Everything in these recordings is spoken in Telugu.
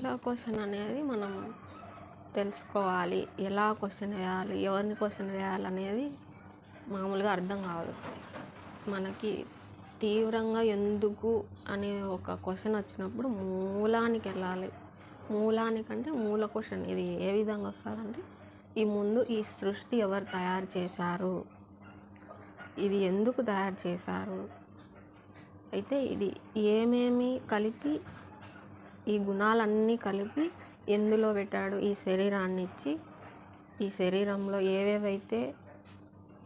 ఎలా క్వశ్చన్ అనేది మనం తెలుసుకోవాలి. ఎలా క్వశ్చన్ వేయాలి, ఎవరిని క్వశ్చన్ వేయాలనేది మామూలుగా అర్థం కాదు. మనకి తీవ్రంగా ఎందుకు అనే ఒక క్వశ్చన్ వచ్చినప్పుడు మూలానికి వెళ్ళాలి. మూలానికంటే మూల క్వశ్చన్ ఇది ఏ విధంగా వస్తుందంటే, ఈ సృష్టి ఎవరు తయారు చేశారు, ఇది ఎందుకు తయారు చేశారు, అయితే ఇది ఏమేమి కలిపి, ఈ గుణాలన్నీ కలిపి ఎందులో పెట్టాడు, ఈ శరీరాన్ని ఇచ్చి ఈ శరీరంలో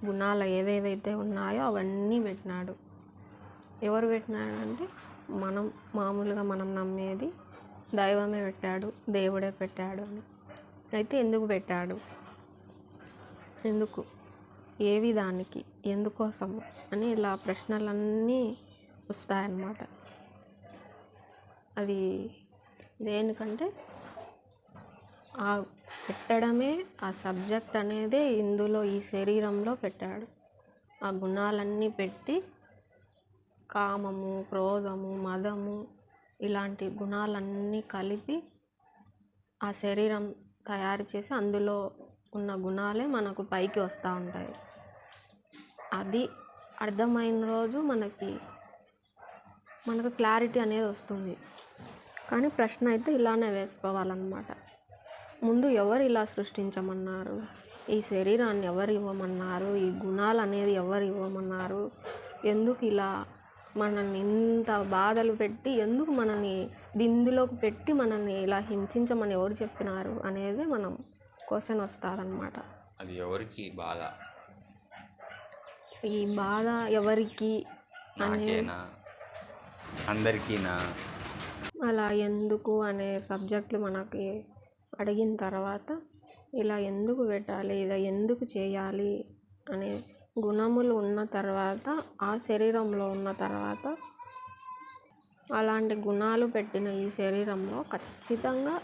గుణాలు ఏవేవైతే ఉన్నాయో అవన్నీ పెట్టినాడు. ఎవరు పెట్టినాడంటే మామూలుగా మనం నమ్మేది దైవమే పెట్టాడు, దేవుడే పెట్టాడు అని. అయితే ఎందుకు పెట్టాడు, ఎందుకు, ఏ విధానికి, ఎందుకోసం అని ఇలా ప్రశ్నలన్నీ వస్తాయన్నమాట. అది దేనికంటే ఆ పెట్టడమే, ఆ సబ్జెక్ట్ అనేది ఇందులో ఈ శరీరంలో పెట్టాడు. ఆ గుణాలన్నీ పెట్టి కామము, క్రోధము, మదము ఇలాంటి గుణాలన్నీ కలిపి ఆ శరీరం తయారు చేసి అందులో ఉన్న గుణాలే మనకు పైకి వస్తూ ఉంటాయి. అది అర్థమైన రోజు మనకు క్లారిటీ అనేది వస్తుంది. కానీ ప్రశ్న అయితే ఇలానే వేసుకోవాలన్నమాట. ముందు ఎవరు ఇలా సృష్టించమన్నారు, ఈ శరీరాన్ని ఎవరు ఇవ్వమన్నారు, ఈ గుణాలు అనేది ఎవరు ఇవ్వమన్నారు, ఎందుకు ఇలా మనల్ని ఇంత బాధలు పెట్టి, ఎందుకు మనల్ని ఇందులోకి పెట్టి మనల్ని ఇలా హింసించమని ఎవరు చెప్పినారు అనేది మనం క్వశ్చన్ వస్తారనమాట. అది ఎవరికి బాధ, ఈ బాధ ఎవరికి నాకేనా, అందరికీనా, అలా ఎందుకు అనే సబ్జెక్టులు మనకి అడిగిన తర్వాత ఇలా ఎందుకు పెట్టాలి, ఇలా ఎందుకు చేయాలి అనే గుణములు ఉన్న తర్వాత, ఆ శరీరంలో ఉన్న తర్వాత, అలాంటి గుణాలు పెట్టిన ఈ శరీరంలో ఖచ్చితంగా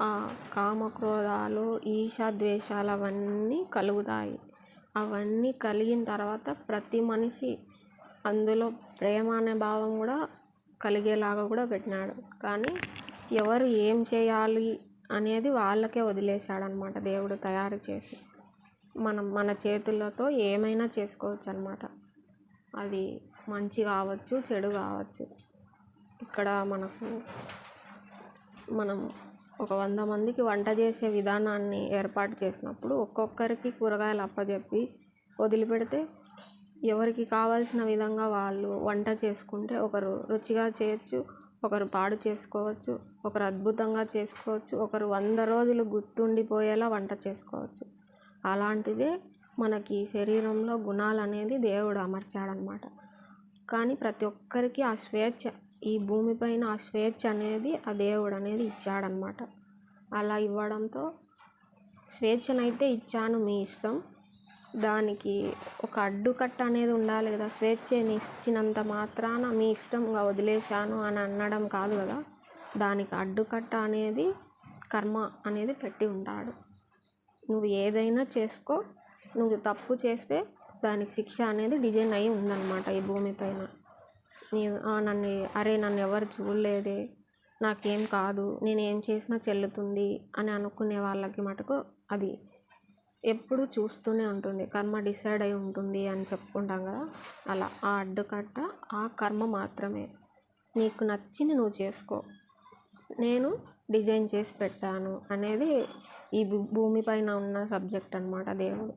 ఆ కామక్రోధాలు, ఈర్ష్యాద్వేషాలు అవన్నీ కలుగుతాయి. అవన్నీ కలిగిన తర్వాత ప్రతి మనిషి అందులో ప్రేమ అనే భావం కూడా కలిగేలాగా కూడా పెట్టినాడు. కానీ ఎవరు ఏం చేయాలి అనేది వాళ్ళకే వదిలేశాడనమాట దేవుడు తయారు చేసి. మన చేతులతో ఏమైనా చేసుకోవచ్చు అనమాట. అది మంచి కావచ్చు, చెడు కావచ్చు. ఇక్కడ మనం ఒక 100 మందికి వంట చేసే విధానాన్ని ఏర్పాటు చేసినప్పుడు ఒక్కొక్కరికి కూరగాయలు అప్పచెప్పి వదిలిపెడితే ఎవరికి కావాల్సిన విధంగా వాళ్ళు వంట చేసుకుంటే ఒకరు రుచిగా చేయొచ్చు, ఒకరు పాడు చేసుకోవచ్చు, ఒకరు అద్భుతంగా చేసుకోవచ్చు, ఒకరు 100 రోజులు గుర్తుండిపోయేలా వంట చేసుకోవచ్చు. అలాంటిదే మనకి శరీరంలో గుణాలు అనేది దేవుడు అమర్చాడనమాట. కానీ ప్రతి ఒక్కరికి ఆ స్వేచ్ఛ, ఈ భూమిపైన ఆ స్వేచ్ఛ అనేది ఆ దేవుడు అనేది ఇచ్చాడనమాట. అలా ఇవ్వడంతో స్వేచ్ఛనైతే ఇచ్చాను, మీ ఇష్టం, దానికి ఒక అడ్డుకట్ట అనేది ఉండాలి కదా. స్వేచ్ఛని ఇచ్చినంత మాత్రాన మీ ఇష్టంగా వదిలేశాను అని అనడం కాదు కదా. దానికి అడ్డుకట్ట అనేది కర్మ అనేది పెట్టి ఉంటాడు. నువ్వు ఏదైనా చేసుకో, నువ్వు తప్పు చేస్తే దానికి శిక్ష అనేది డిజైన్ అయ్యి ఉందన్నమాట ఈ భూమిపైన. నన్ను ఎవరు చూడలేదే, నాకేం కాదు, నేనేం చేసినా చెల్లుతుంది అని అనుకునే వాళ్ళకి మటుకు అది ఎప్పుడు చూస్తూనే ఉంటుంది. కర్మ డిసైడ్ అయి ఉంటుంది అని చెప్పుకుంటాం కదా. అలా ఆ అడ్డుకట్ట ఆ కర్మ మాత్రమే. నీకు నచ్చింది నువ్వు చేసుకో, నేను డిజైన్ చేసి పెట్టాను అనేది ఈ భూమిపైన ఉన్న సబ్జెక్ట్ అనమాట దేవుడు.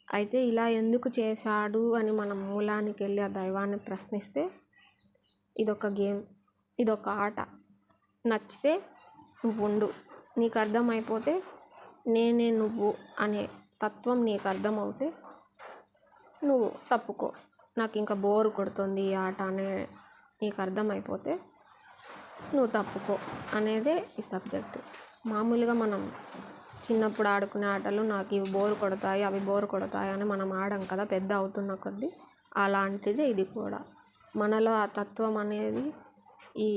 అయితే ఇలా ఎందుకు చేశాడు అని మనం మూలానికి వెళ్ళి ఆ దైవాన్ని ప్రశ్నిస్తే, ఇదొక గేమ్, ఇదొక ఆట. నచ్చితే నువ్వు ఉండు, నీకు అర్థమైపోతే నేనే నువ్వు అనే తత్వం నీకు అర్థమవుతే నువ్వు తప్పుకో. నాకు ఇంకా బోరు కొడుతుంది ఈ ఆట అనే నీకు అర్థమైపోతే నువ్వు తప్పుకో అనేదే ఈ సబ్జెక్టు. మామూలుగా మనం చిన్నప్పుడు ఆడుకునే ఆటలు నాకు ఇవి బోరు కొడతాయి, అవి బోరు కొడతాయి అని మనం ఆడం కదా పెద్ద అవుతున్న కొద్దీ. అలాంటిదే ఇది కూడా. మనలో ఆ తత్వం అనేది ఈ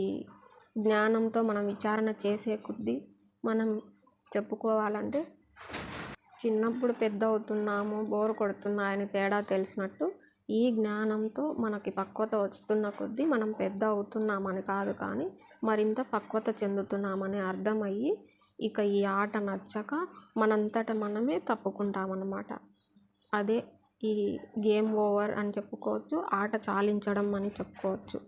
జ్ఞానంతో మనం విచారణ చేసే కొద్దీ మనం చెప్పుకోవాలంటే, చిన్నప్పుడు పెద్ద అవుతున్నాము, బోరు కొడుతున్నాయని తేడా తెలిసినట్టు ఈ జ్ఞానంతో మనకి పక్వత వస్తున్న కొద్దీ మనం పెద్ద అవుతున్నామని కాదు, కానీ మరింత పక్వత చెందుతున్నామని అర్థమయ్యి ఇక ఈ ఆట నచ్చక మనంతట మనమే తప్పుకుంటామన్నమాట. అదే ఈ గేమ్ ఓవర్ అని చెప్పుకోవచ్చు, ఆట చాలించడం అని చెప్పుకోవచ్చు.